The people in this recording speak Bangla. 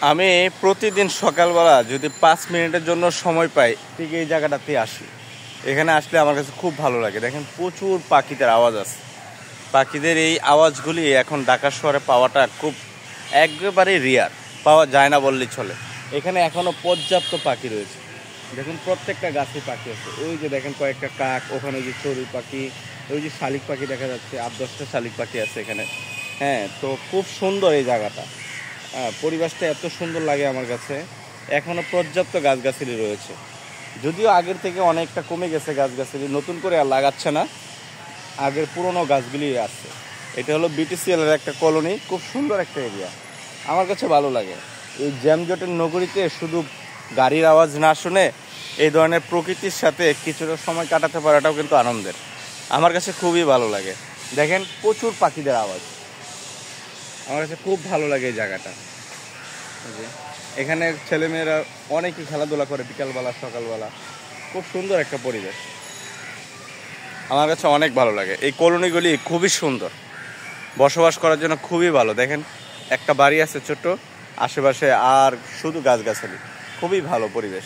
আমি প্রতিদিন সকালবেলা যদি 5 মিনিটের জন্য সময় পাই ঠিক এই জায়গাটাতে আসি। এখানে আসলে আমার কাছে খুব ভালো লাগে। দেখেন প্রচুর পাখিদের আওয়াজ আছে। পাখিদের এই আওয়াজগুলি এখন ঢাকা শহরে পাওয়াটা খুব একেবারে রেয়ার, পাওয়া যায় না বললেই চলে। এখানে এখনও পর্যাপ্ত পাখি রয়েছে। দেখুন প্রত্যেকটা গাছে পাখি আছে। ওই যে দেখেন কয়েকটা কাক, ওখানে ওই যে চড়ুই পাখি, ওই যে শালিক পাখি দেখা যাচ্ছে, 8-10টা শালিক পাখি আছে এখানে। হ্যাঁ, তো খুব সুন্দর এই জায়গাটা। পরিবেশটা এত সুন্দর লাগে আমার কাছে। এখনও পর্যাপ্ত গাছগাছালি রয়েছে, যদিও আগের থেকে অনেকটা কমে গেছে গাছগাছালি, নতুন করে আর লাগাচ্ছে না, আগের পুরনো গাছগুলি আছে। এটা হলো বিটিসিএল এর একটা কলোনি, খুব সুন্দর একটা এরিয়া, আমার কাছে ভালো লাগে। এই জ্যামজটের নগরীতে শুধু গাড়ির আওয়াজ না শুনে এই ধরনের প্রকৃতির সাথে কিছুটা সময় কাটাতে পারাটাও কিন্তু আনন্দের। আমার কাছে খুবই ভালো লাগে। দেখেন প্রচুর পাখিদের আওয়াজ, আমার কাছে খুব ভালো লাগে এই জায়গাটা। এখানে ছেলেমেয়েরা অনেকেই খেলাধুলা করে বিকালবেলা সকালবেলা, খুব সুন্দর একটা পরিবেশ, আমার কাছে অনেক ভালো লাগে। এই কলোনিগুলি খুবই সুন্দর, বসবাস করার জন্য খুবই ভালো। দেখেন একটা বাড়ি আছে ছোট্ট, আশেপাশে আর শুধু গাছগাছালি, খুবই ভালো পরিবেশ।